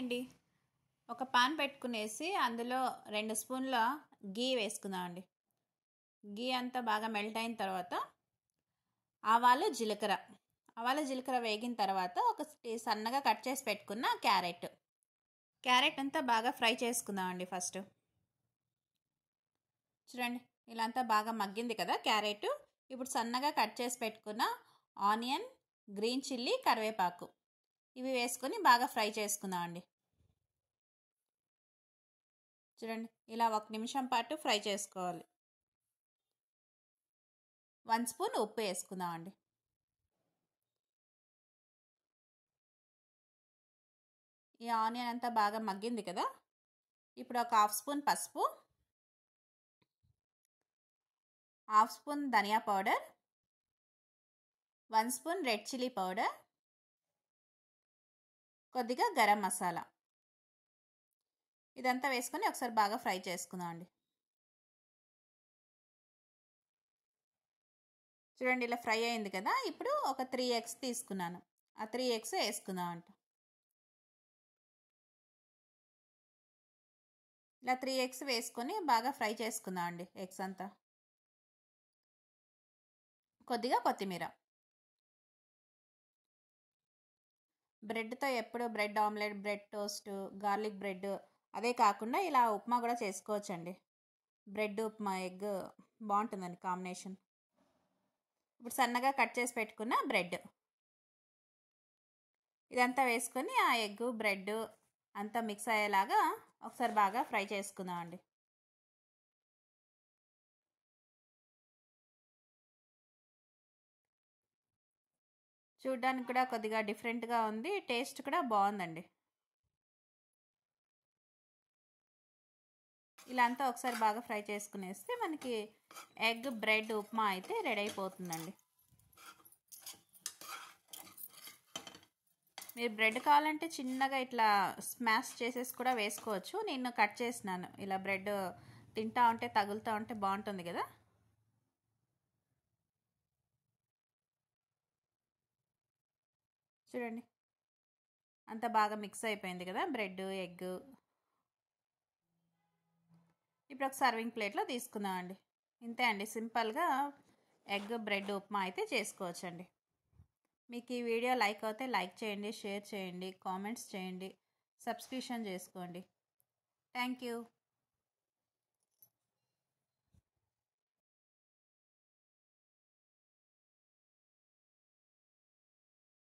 అండి. ఒక పాన్ పెట్టుకునేసి అందులో 2 స్పూన్ల గీ వేసుకుందామండి. గీ అంతా బాగా మెల్ట్ అయిన తర్వాత ఆవాలు జీలకర్ర వేగిన తర్వాత సన్నగా కట్ చేసి పెట్టుకున్న క్యారెట్ అంతా బాగా ఫ్రై చేసుకుందామండి. ఫస్ట్ చూడండి, ఇలా అంతా బాగా మగ్గింది కదా క్యారెట్. ఇప్పుడు సన్నగా కట్ చేసి పెట్టుకున్న ఆనియన్, గ్రీన్ చిల్లీ, కరివేపాకు ఇవి వేసుకొని బాగా ఫ్రై చేసుకుందామండి. చూడండి, ఇలా 1 నిమిషం పాటు ఫ్రై చేసుకోవాలి. 1 స్పూన్ ఉప్పు వేసుకుందామండి. ఈ ఆనియన్ అంతా బాగా మగ్గింది కదా. ఇప్పుడు ఒక 1/2 స్పూన్ పసుపు, 1/2 స్పూన్ ధనియా powder, 1 spoon red chilli powder, కొద్దిగా గరం మసాలా ఇదంతా వేసుకొని ఒకసారి బాగా ఫ్రై చేసుకుందామండి. చూడండి, ఇలా ఫ్రై అయింది కదా. ఇప్పుడు ఒక 3 ఎగ్స్ తీసుకున్నాను. ఆ 3 ఎగ్స్ వేసుకుందామంట. ఇలా 3 ఎగ్స్ వేసుకొని బాగా ఫ్రై చేసుకుందామండి. ఎగ్స్ అంతా కొద్దిగా కొత్తిమీర. బ్రెడ్తో ఎప్పుడు bread omelette, bread toast, garlic bread అదే కాకుండా ఇలా ఉప్మా కూడా చేసుకోవచ్చండి. బ్రెడ్ ఉప్మా, ఎగ్ బాగుంటుందండి కాంబినేషన్. ఇప్పుడు సన్నగా కట్ చేసి పెట్టుకున్న బ్రెడ్ ఇదంతా వేసుకొని ఆ ఎగ్ బ్రెడ్ అంతా మిక్స్ అయ్యేలాగా ఒకసారి బాగా ఫ్రై చేసుకుందామండి. చూడ్డానికి కూడా కొద్దిగా డిఫరెంట్గా ఉంది, టేస్ట్ కూడా బాగుందండి. ఇలా అంతా ఒకసారి బాగా ఫ్రై చేసుకునేస్తే మనకి ఎగ్ బ్రెడ్ ఉప్మా అయితే రెడీ అయిపోతుందండి. మీరు బ్రెడ్ కావాలంటే చిన్నగా ఇట్లా స్మాష్ చేసేసి కూడా వేసుకోవచ్చు. నేను కట్ చేసినాను. ఇలా బ్రెడ్ తింటా ఉంటే తగులుతూ ఉంటే బాగుంటుంది కదా. చూడండి, అంత బాగా మిక్స్ అయిపోయింది కదా బ్రెడ్ ఎగ్. ఇప్పుడు ఒక సర్వింగ్ ప్లేట్లో తీసుకుందామండి. ఇంతే అండి, సింపుల్గా ఎగ్ బ్రెడ్ ఉప్మా అయితే చేసుకోవచ్చండి. మీకు ఈ వీడియో లైక్ అయితే లైక్ చేయండి, షేర్ చేయండి, కామెంట్స్ చేయండి, సబ్స్క్రిప్షన్ చేసుకోండి. Thank you.